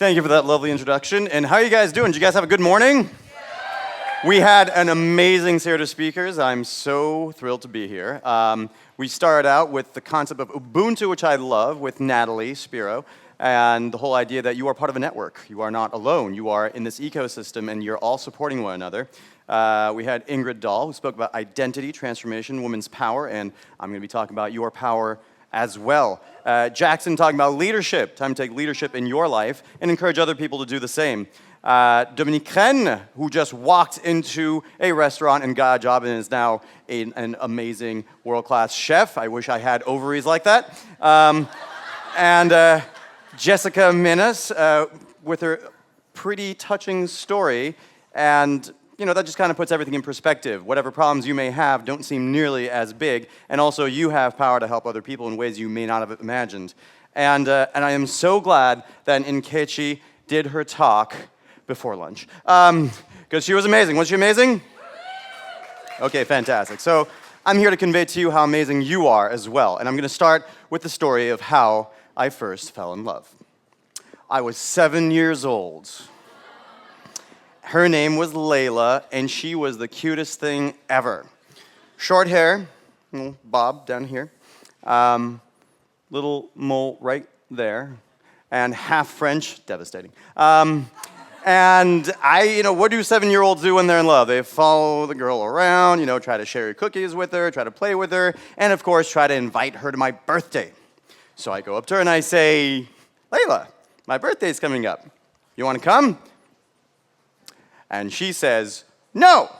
Thank you for that lovely introduction. And how are you guys doing? Did you guys have a good morning? We had an amazing series of speakers. I'm so thrilled to be here. We started out with the concept of Ubuntu, which I love, with Natalie Spiro, and the whole idea that you are part of a network. You are not alone. You are in this ecosystem, and you're all supporting one another. We had Ingrid Dahl, who spoke about identity, transformation, women's power, and I'm going to be talking about your power as well. Jackson talking about leadership, time to take leadership in your life and encourage other people to do the same. Dominique Rennes, who just walked into a restaurant and got a job and is now an amazing world-class chef. I wish I had ovaries like that. And Jessica Minnis with her pretty touching story. And you know, that just kind of puts everything in perspective. Whatever problems you may have don't seem nearly as big, and also you have power to help other people in ways you may not have imagined. And I am so glad that Nkechi did her talk before lunch, because she was amazing. Was she amazing? Okay, fantastic. So I'm here to convey to you how amazing you are as well, and I'm going to start with the story of how I first fell in love. I was 7 years old. Her name was Layla, and she was the cutest thing ever. Short hair, little bob down here, little mole right there, and half French, devastating. And what do 7-year-olds do when they're in love? They follow the girl around, try to share cookies with her, try to play with her, and of course, try to invite her to my birthday. So I go up to her and I say, Layla, my birthday's coming up. You want to come? And she says, no,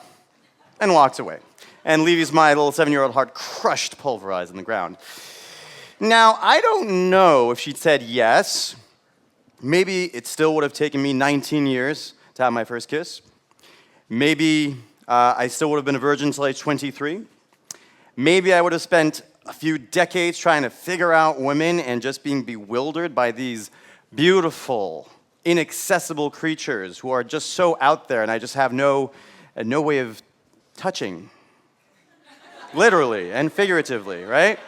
and walks away, and leaves my little 7-year-old heart crushed, pulverized in the ground. Now, I don't know if she'd said yes. Maybe it still would have taken me 19 years to have my first kiss. Maybe I still would have been a virgin until age 23. Maybe I would have spent a few decades trying to figure out women and just being bewildered by these beautiful, inaccessible creatures who are just so out there, and I just have no way of touching. Literally and figuratively, right?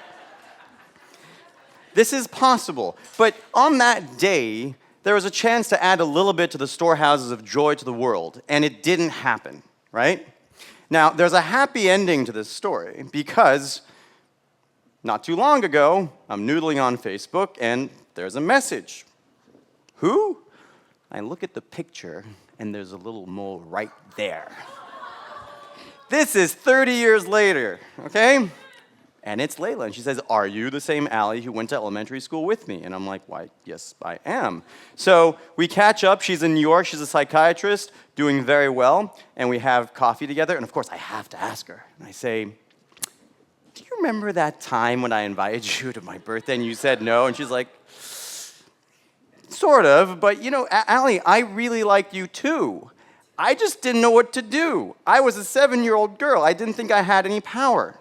This is possible. But on that day, there was a chance to add a little bit to the storehouses of joy to the world, and it didn't happen, right? Now, there's a happy ending to this story because not too long ago, I'm noodling on Facebook, and there's a message. Who? I look at the picture, and there's a little mole right there. This is 30 years later, okay? And it's Layla, and she says, are you the same Allie who went to elementary school with me? And I'm like, why, yes, I am. So we catch up. She's in New York. She's a psychiatrist, doing very well, and we have coffee together. And of course, I have to ask her. And I say, do you remember that time when I invited you to my birthday and you said no? And she's like, sort of, but Allie, I really liked you too. I just didn't know what to do. I was a 7-year-old girl. I didn't think I had any power.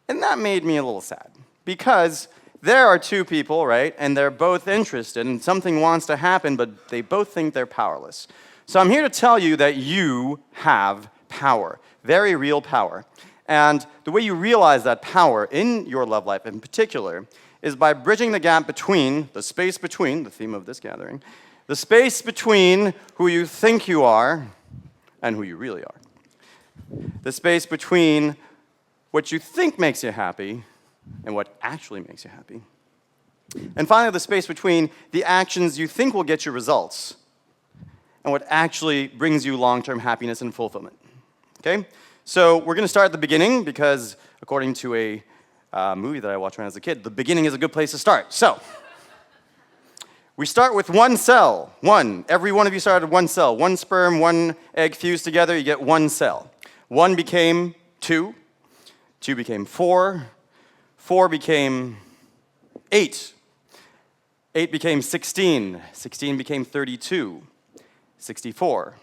And that made me a little sad, because there are two people, right, and they're both interested, and something wants to happen, but they both think they're powerless. So I'm here to tell you that you have power, very real power. And the way you realize that power in your love life in particular is by bridging the gap between, the space between, the theme of this gathering, the space between who you think you are and who you really are. The space between what you think makes you happy and what actually makes you happy. And finally, the space between the actions you think will get you results and what actually brings you long-term happiness and fulfillment. Okay? So we're going to start at the beginning because, according to a movie that I watched when I was a kid, the beginning is a good place to start. So, we start with one cell. One. Every one of you started with one cell. One sperm, one egg fused together, you get one cell. One became 2. 2 became 4. 4 became 8. 8 became 16. 16 became 32. 64.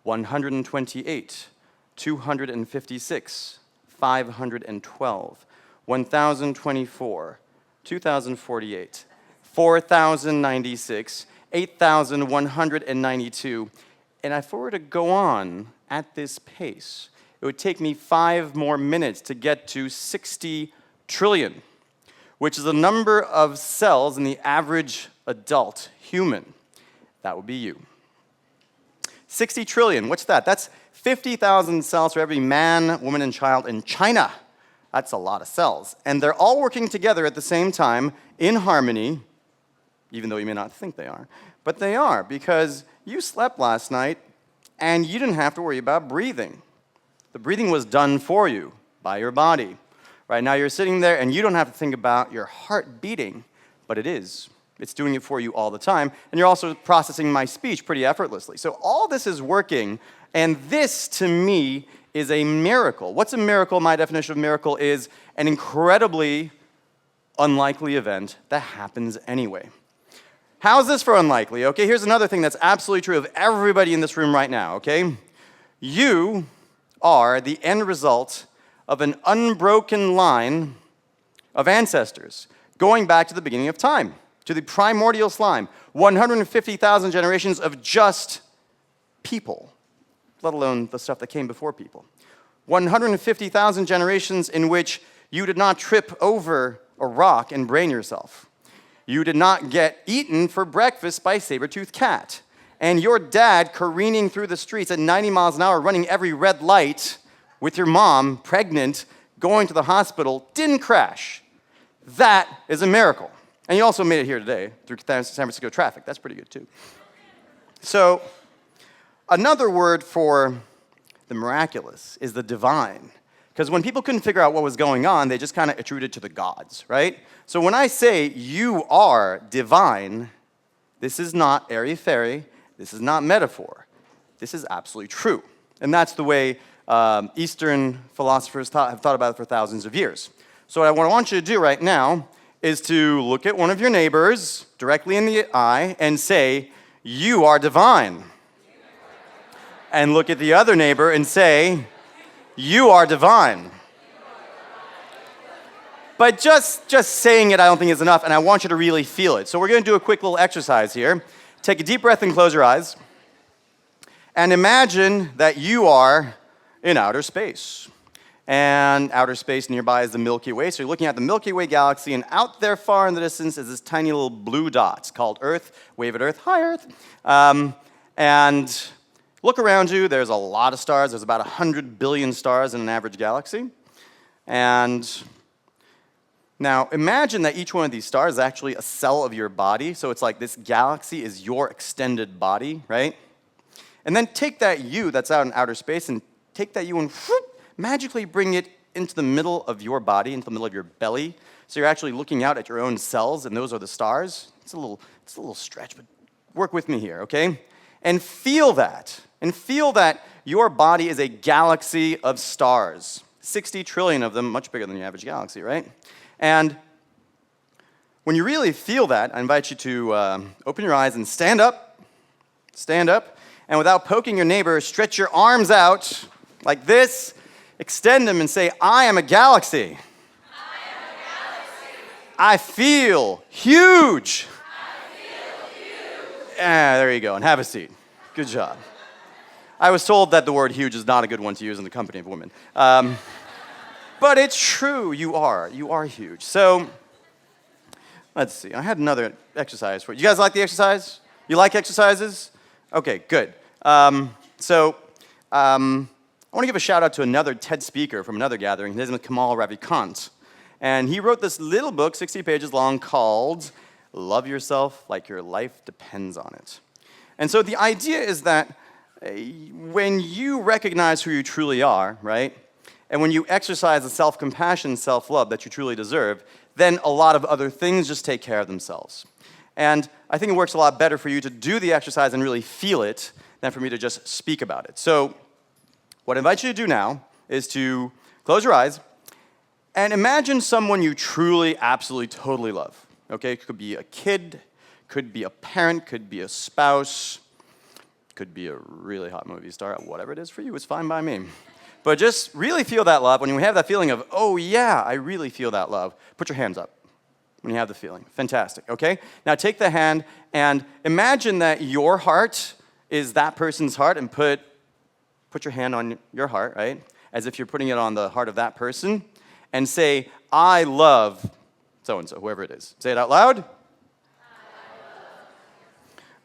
128. 256. 512. 1,024, 2,048, 4,096, 8,192, and if I were to go on at this pace, it would take me 5 more minutes to get to 60 trillion, which is the number of cells in the average adult human. That would be you. 60 trillion, what's that? That's 50,000 cells for every man, woman, and child in China. That's a lot of cells. And they're all working together at the same time in harmony, even though you may not think they are. But they are, because you slept last night and you didn't have to worry about breathing. The breathing was done for you by your body. Right now you're sitting there and you don't have to think about your heart beating, but it is. It's doing it for you all the time. And you're also processing my speech pretty effortlessly. So all this is working, and this, to me, is a miracle. What's a miracle? My definition of miracle is an incredibly unlikely event that happens anyway. How's this for unlikely? Okay, here's another thing that's absolutely true of everybody in this room right now, okay? You are the end result of an unbroken line of ancestors going back to the beginning of time, to the primordial slime. 150,000 generations of just people, let alone the stuff that came before people. 150,000 generations in which you did not trip over a rock and brain yourself. You did not get eaten for breakfast by a saber-toothed cat. And your dad careening through the streets at 90 miles an hour, running every red light with your mom, pregnant, going to the hospital, didn't crash. That is a miracle. And you also made it here today through San Francisco traffic. That's pretty good, too. So, another word for the miraculous is the divine. Because when people couldn't figure out what was going on, they just kind of attributed it to the gods, right? So when I say you are divine, this is not airy-fairy, this is not metaphor. This is absolutely true. And that's the way Eastern philosophers have thought about it for thousands of years. So what I want you to do right now is to look at one of your neighbors directly in the eye and say, you are divine. And look at the other neighbor and say, you are divine. But just saying it I don't think is enough, and I want you to really feel it. So we're going to do a quick little exercise here. Take a deep breath and close your eyes. And imagine that you are in outer space. And outer space nearby is the Milky Way. So you're looking at the Milky Way galaxy, and out there far in the distance is this tiny little blue dot called Earth. Wave at Earth. Hi, Earth. And look around you. There's a lot of stars. There's about 100 billion stars in an average galaxy. And now imagine that each one of these stars is actually a cell of your body. So it's like this galaxy is your extended body, right? And then take that you that's out in outer space and take that you and magically bring it into the middle of your body, into the middle of your belly. So you're actually looking out at your own cells, and those are the stars. It's a little stretch, but work with me here, okay? And feel that. And feel that your body is a galaxy of stars. 60 trillion of them, much bigger than the average galaxy, right? And when you really feel that, I invite you to open your eyes and stand up, and without poking your neighbor, stretch your arms out like this, extend them and say, I am a galaxy. I am a galaxy. I feel huge. I feel huge. There you go, and have a seat. Good job. I was told that the word huge is not a good one to use in the company of women. But it's true, you are huge. So, let's see, I had another exercise for you. You guys like the exercise? You like exercises? Okay, good. I want to give a shout out to another TED speaker from another gathering. His name is Kamal Ravikant. And he wrote this little book, 60 pages long, called Love Yourself Like Your Life Depends on It. And so the idea is that when you recognize who you truly are, right, and when you exercise the self-compassion, self-love that you truly deserve, then a lot of other things just take care of themselves. And I think it works a lot better for you to do the exercise and really feel it than for me to just speak about it. So what I invite you to do now is to close your eyes and imagine someone you truly, absolutely, totally love. Okay, it could be a kid, could be a parent, could be a spouse, could be a really hot movie star. Whatever it is for you, it's fine by me. But just really feel that love. When you have that feeling of, oh yeah, I really feel that love, put your hands up when you have the feeling. Fantastic, okay? Now take the hand and imagine that your heart is that person's heart, and put your hand on your heart, right? As if you're putting it on the heart of that person, and say, I love so-and-so, whoever it is. Say it out loud.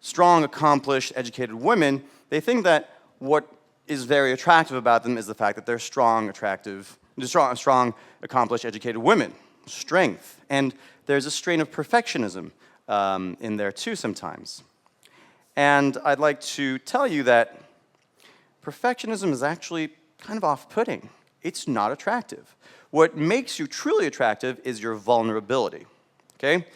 strong, accomplished, educated women, they think that what is very attractive about them is the fact that they're strong, accomplished, educated women. Strength. And there's a strain of perfectionism in there too sometimes. And I'd like to tell you that perfectionism is actually kind of off-putting. It's not attractive. What makes you truly attractive is your vulnerability, okay?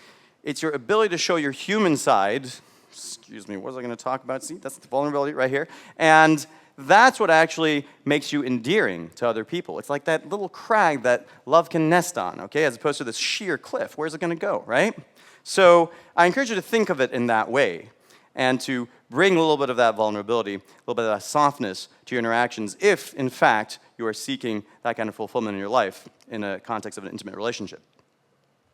It's your ability to show your human side. Excuse me, what was I going to talk about? See, that's the vulnerability right here. And that's what actually makes you endearing to other people. It's like that little crag that love can nest on, okay, as opposed to this sheer cliff. Where's it going to go, right? So I encourage you to think of it in that way and to bring a little bit of that vulnerability, a little bit of that softness to your interactions if, in fact, you are seeking that kind of fulfillment in your life in a context of an intimate relationship.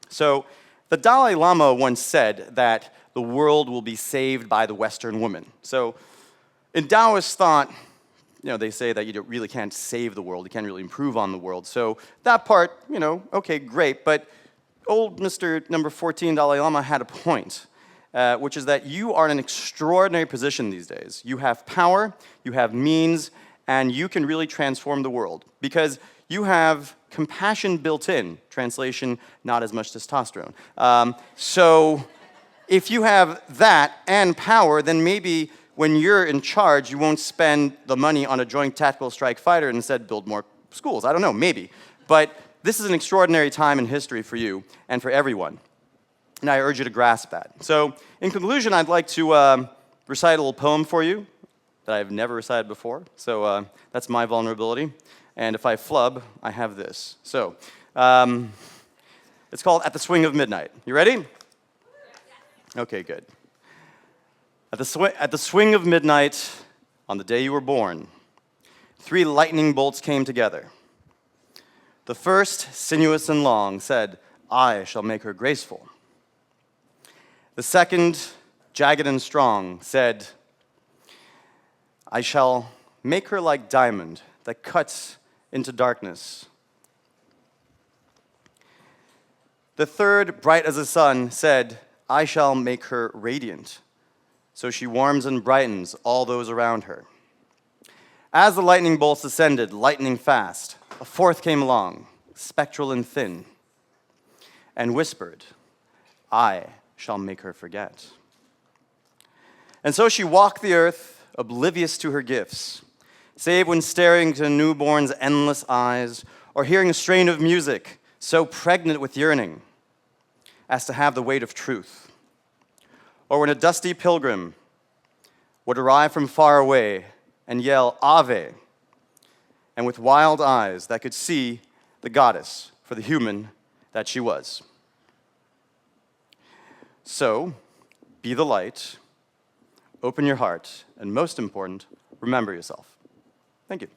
So the Dalai Lama once said that the world will be saved by the Western woman. So in Taoist thought, they say that you really can't save the world, you can't really improve on the world. So that part, okay, great, but old Mr. number 14 Dalai Lama had a point, which is that you are in an extraordinary position these days. You have power, you have means, and you can really transform the world because you have compassion built in. Translation, not as much testosterone. So if you have that and power, then maybe when you're in charge, you won't spend the money on a joint tactical strike fighter and instead build more schools. I don't know, maybe. But this is an extraordinary time in history for you and for everyone. And I urge you to grasp that. So in conclusion, I'd like to recite a little poem for you that I've never recited before. So that's my vulnerability. And if I flub, I have this. So it's called At the Swing of Midnight. You ready? Okay, good. At the swing of midnight, on the day you were born, 3 lightning bolts came together. The first, sinuous and long, said, "I shall make her graceful." The second, jagged and strong, said, "I shall make her like diamond that cuts into darkness." The third, bright as the sun, said, "I shall make her radiant, so she warms and brightens all those around her." As the lightning bolts descended, lightning fast, a fourth came along, spectral and thin, and whispered, "I shall make her forget." And so she walked the earth, oblivious to her gifts, save when staring into a newborn's endless eyes, or hearing a strain of music so pregnant with yearning as to have the weight of truth. Or when a dusty pilgrim would arrive from far away and yell, "Ave," and with wild eyes that could see the goddess for the human that she was. So, be the light, open your heart, and most important, remember yourself. Thank you.